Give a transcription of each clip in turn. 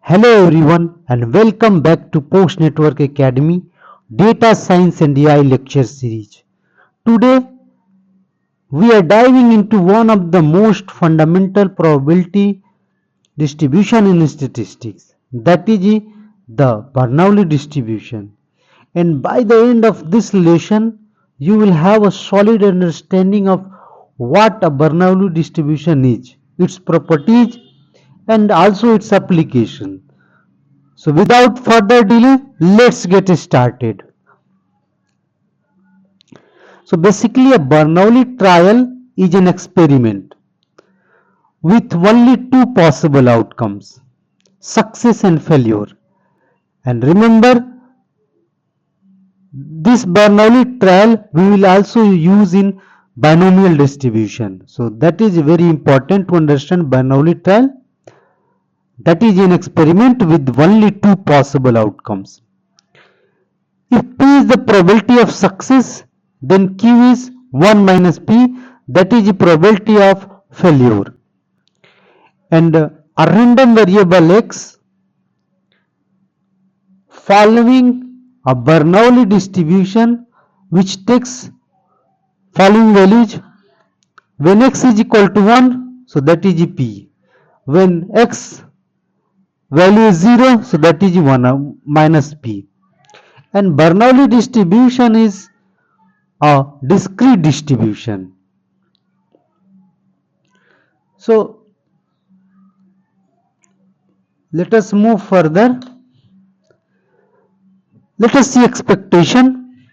Hello everyone and welcome back to PostNetwork Academy Data Science and AI lecture series. Today we are diving into one of the most fundamental probability distribution in statistics, that is the Bernoulli distribution. And by the end of this lesson you will have a solid understanding of what a Bernoulli distribution is, its properties and also its application. So without further delay, let's get started. So basically a Bernoulli trial is an experiment with only two possible outcomes, success and failure. And remember, this Bernoulli trial we will also use in binomial distribution. So that is very important to understand Bernoulli trial. That is an experiment with only two possible outcomes. If P is the probability of success, then Q is 1 minus P, that is the probability of failure. And a random variable X following a Bernoulli distribution which takes following values. When X is equal to 1, so that is P. When X value is 0, so that is 1 minus P. And Bernoulli distribution is a discrete distribution. So let us move further. Let us see expectation.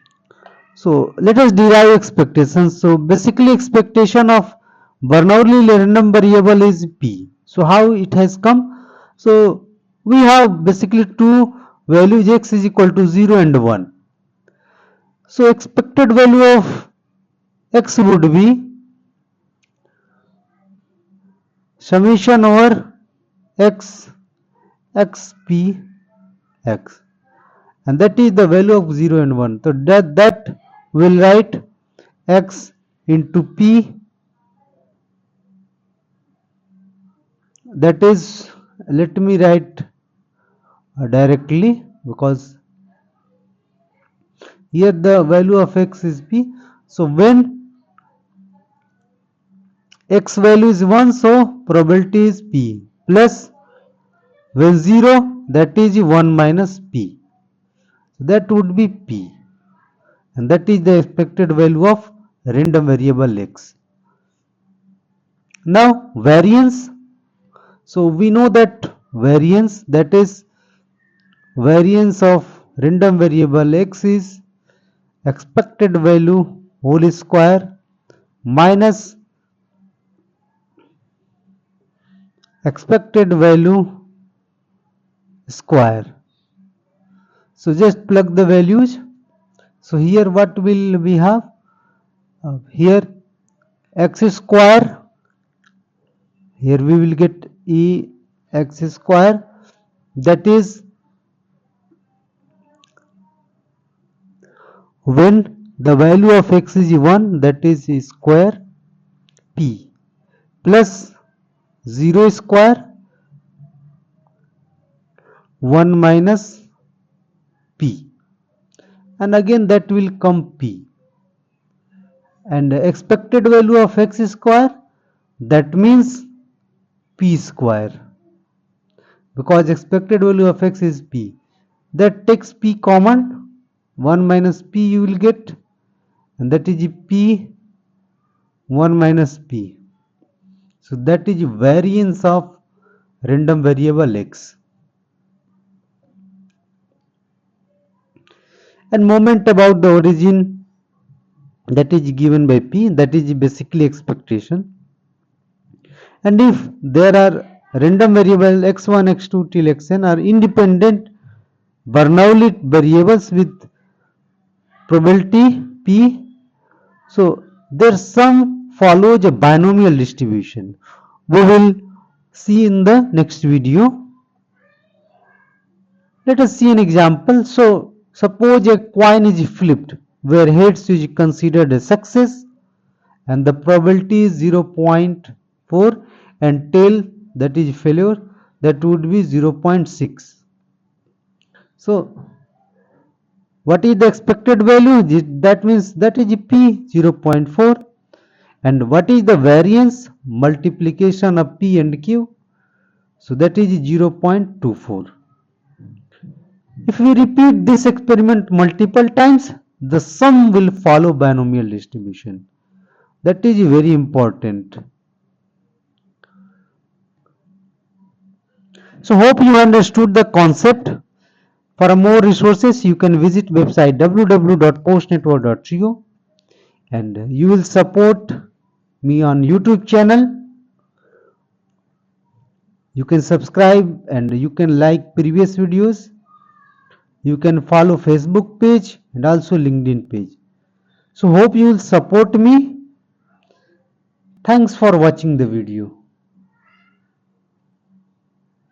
So let us derive expectations. So basically expectation of Bernoulli random variable is P. So how it has come? So we have basically two values, X is equal to 0 and 1. So expected value of X would be summation over X P X, and that is the value of 0 and 1. So that will write X into P, that is, let me write directly because here the value of X is P. So when X value is 1, so probability is P, plus when 0, that is 1 minus P. So that would be P, and that is the expected value of random variable X. Now variance. So we know that variance, that is variance of random variable X is expected value whole square minus expected value square. So just plug the values. So here what will we have? Here x square, here we will get e x square, that is when the value of x is 1, that is square P, plus 0 square 1 minus P, and again that will come P, and expected value of x square, that means P square, because expected value of x is P. That takes P common, 1 minus P you will get, and that is P 1 minus P. So that is variance of random variable X. And moment about the origin, that is given by P, that is basically expectation. And if there are random variables x1, x2 till xn are independent Bernoulli variables with probability P, so their sum follows a binomial distribution. We will see in the next video. Let us see an example. So suppose a coin is flipped where heads is considered a success and the probability is 0.4 and tail, that is failure. that would be 0.6. So what is the expected value? That means that is P 0.4. And what is the variance? Multiplication of P and Q. So that is 0.24. If we repeat this experiment multiple times, the sum will follow binomial distribution. That is very important. So hope you understood the concept. For more resources, you can visit website www.postnetwork.co, and you will support me on YouTube channel. You can subscribe and you can like previous videos. You can follow Facebook page and also LinkedIn page. So hope you will support me. Thanks for watching the video.